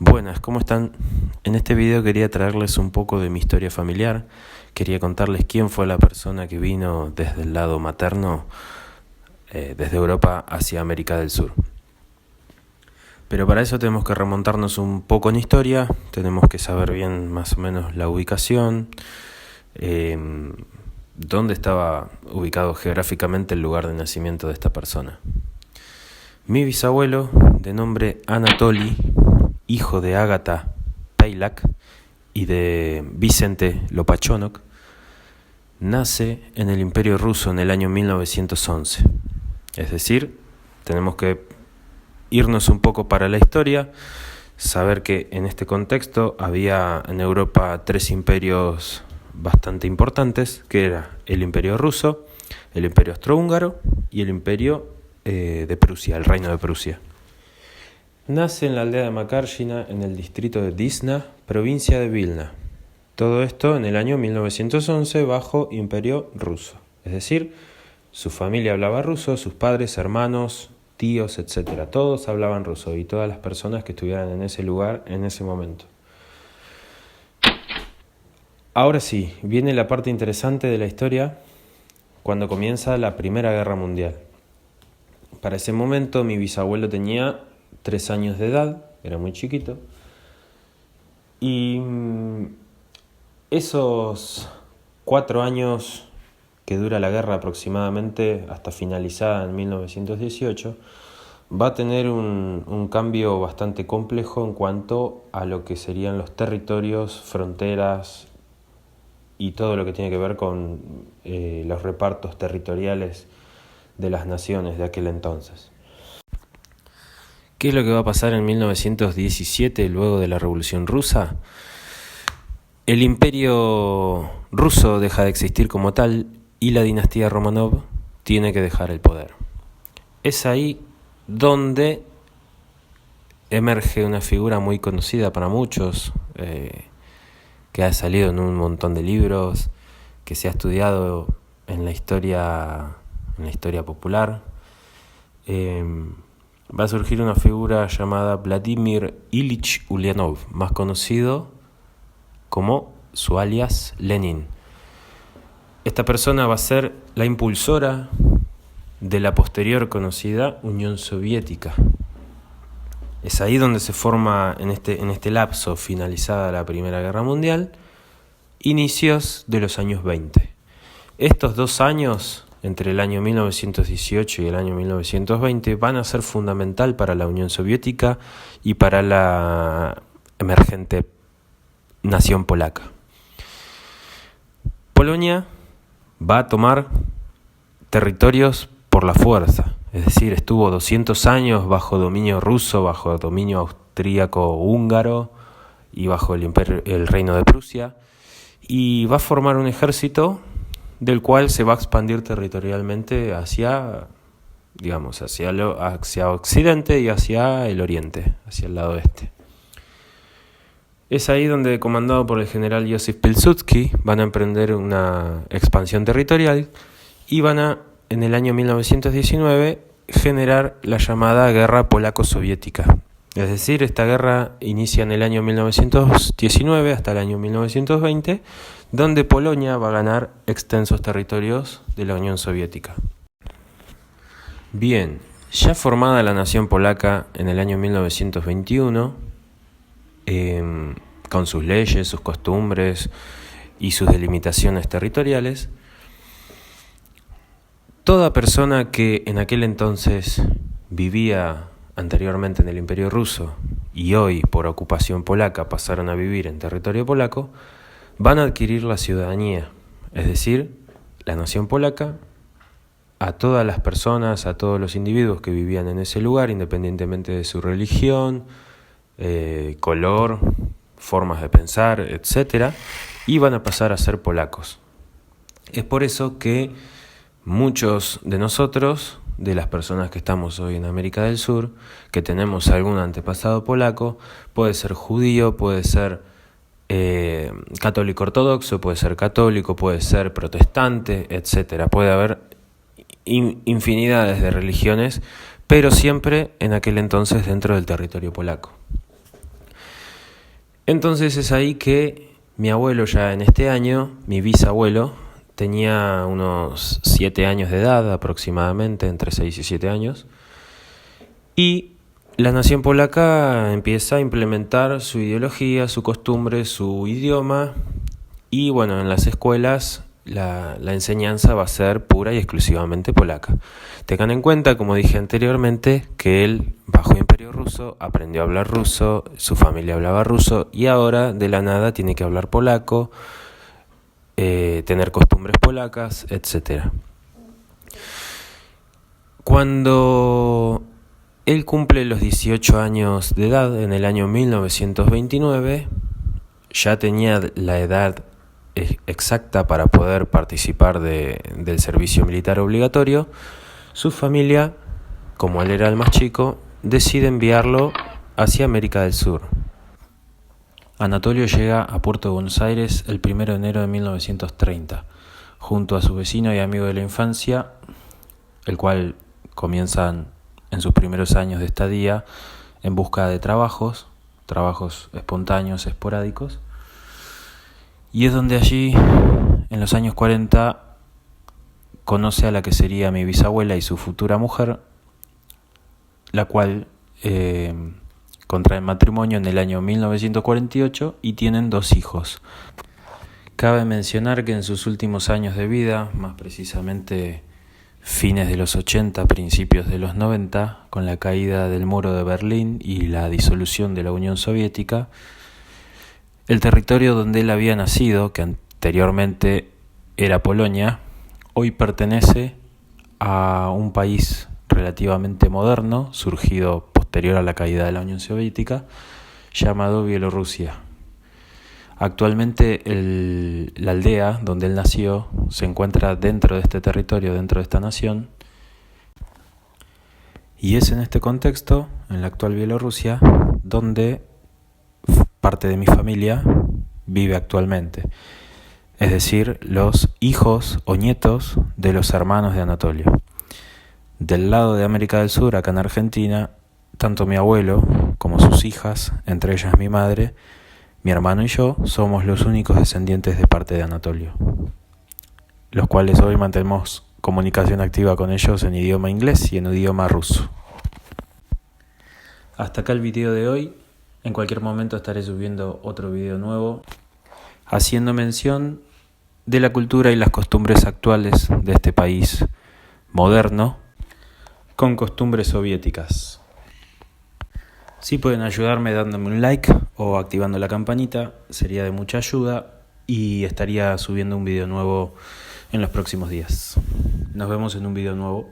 Buenas, ¿cómo están? En este video quería traerles un poco de mi historia familiar. Quería contarles quién fue la persona que vino desde el lado materno, desde Europa hacia América del Sur. Pero para eso tenemos que remontarnos un poco en historia, tenemos que saber bien más o menos la ubicación, dónde estaba ubicado geográficamente el lugar de nacimiento de esta persona. Mi bisabuelo, de nombre Anatoly, hijo de Ágata Peilak y de Vicente Lopachonok, nace en el Imperio Ruso en el año 1911. Es decir, tenemos que irnos un poco para la historia, saber que en este contexto había en Europa 3 imperios bastante importantes, que era el Imperio Ruso, el Imperio Austrohúngaro y el Imperio de Prusia, el Reino de Prusia. Nace en la aldea de Makarshina, en el distrito de Disna, provincia de Vilna. Todo esto en el año 1911 bajo Imperio Ruso. Es decir, su familia hablaba ruso, sus padres, hermanos, tíos, etc. Todos hablaban ruso y todas las personas que estuvieran en ese lugar en ese momento. Ahora sí, viene la parte interesante de la historia cuando comienza la Primera Guerra Mundial. Para ese momento mi bisabuelo tenía 3 años de edad, era muy chiquito, y esos 4 años que dura la guerra aproximadamente hasta finalizada en 1918, va a tener un cambio bastante complejo en cuanto a lo que serían los territorios, fronteras y todo lo que tiene que ver con los repartos territoriales de las naciones de aquel entonces. ¿Qué es lo que va a pasar en 1917 luego de la Revolución Rusa? El Imperio Ruso deja de existir como tal y la dinastía Romanov tiene que dejar el poder. Es ahí donde emerge una figura muy conocida para muchos, que ha salido en un montón de libros, que se ha estudiado en la historia popular. Va a surgir una figura llamada Vladimir Ilich Ulyanov, más conocido como su alias Lenin. Esta persona va a ser la impulsora de la posterior conocida Unión Soviética. Es ahí donde se forma, en este lapso, finalizada la Primera Guerra Mundial, inicios de los años 20. Estos 2 años, entre el año 1918 y el año 1920, van a ser fundamental para la Unión Soviética y para la emergente nación polaca. Polonia va a tomar territorios por la fuerza, es decir, estuvo 200 años bajo dominio ruso, bajo dominio austríaco-húngaro y bajo el Reino de Prusia, y va a formar un ejército del cual se va a expandir territorialmente hacia Occidente y hacia el Oriente, hacia el lado este. Es ahí donde, comandado por el general Józef Pilsudski, van a emprender una expansión territorial y van a, en el año 1919, generar la llamada Guerra Polaco-Soviética. Es decir, esta guerra inicia en el año 1919 hasta el año 1920, donde Polonia va a ganar extensos territorios de la Unión Soviética. Bien, ya formada la nación polaca en el año 1921, con sus leyes, sus costumbres y sus delimitaciones territoriales, toda persona que en aquel entonces vivía anteriormente en el Imperio Ruso y hoy por ocupación polaca pasaron a vivir en territorio polaco, van a adquirir la ciudadanía, es decir, la nación polaca, a todas las personas, a todos los individuos que vivían en ese lugar, independientemente de su religión, color, formas de pensar, etc., iban a pasar a ser polacos. Es por eso que muchos de nosotros, de las personas que estamos hoy en América del Sur, que tenemos algún antepasado polaco, puede ser judío, puede ser católico ortodoxo, puede ser católico, puede ser protestante, etc. Puede haber infinidades de religiones, pero siempre en aquel entonces dentro del territorio polaco. Entonces es ahí que mi abuelo ya en este año, mi bisabuelo, tenía unos 7 años de edad aproximadamente, entre 6 y 7 años, y la nación polaca empieza a implementar su ideología, su costumbre, su idioma, y bueno, en las escuelas la enseñanza va a ser pura y exclusivamente polaca. Tengan en cuenta, como dije anteriormente, que él bajo Imperio Ruso aprendió a hablar ruso, su familia hablaba ruso y ahora de la nada tiene que hablar polaco, tener costumbres polacas, etc. Cuando él cumple los 18 años de edad, en el año 1929, ya tenía la edad exacta para poder participar del servicio militar obligatorio. Su familia, como él era el más chico, decide enviarlo hacia América del Sur. Anatolio llega a Puerto de Buenos Aires el 1 de enero de 1930, junto a su vecino y amigo de la infancia, el cual comienzan en sus primeros años de estadía en busca de trabajos espontáneos, esporádicos. Y es donde allí, en los años 40, conoce a la que sería mi bisabuela y su futura mujer, la cual contrae matrimonio en el año 1948 y tienen 2 hijos. Cabe mencionar que en sus últimos años de vida, más precisamente fines de los 80, principios de los 90, con la caída del muro de Berlín y la disolución de la Unión Soviética, el territorio donde él había nacido, que anteriormente era Polonia, hoy pertenece a un país relativamente moderno, surgido posterior a la caída de la Unión Soviética, llamado Bielorrusia. Actualmente la aldea donde él nació se encuentra dentro de este territorio, dentro de esta nación, y es en este contexto, en la actual Bielorrusia, donde parte de mi familia vive actualmente, es decir, los hijos o nietos de los hermanos de Anatolio. Del lado de América del Sur, acá en Argentina, tanto mi abuelo como sus hijas, entre ellas mi madre, mi hermano y yo, somos los únicos descendientes de parte de Anatolio, los cuales hoy mantenemos comunicación activa con ellos en idioma inglés y en idioma ruso. Hasta acá el video de hoy. En cualquier momento estaré subiendo otro video nuevo, haciendo mención de la cultura y las costumbres actuales de este país moderno, con costumbres soviéticas. Si pueden ayudarme dándome un like o activando la campanita, sería de mucha ayuda y estaría subiendo un video nuevo en los próximos días. Nos vemos en un video nuevo.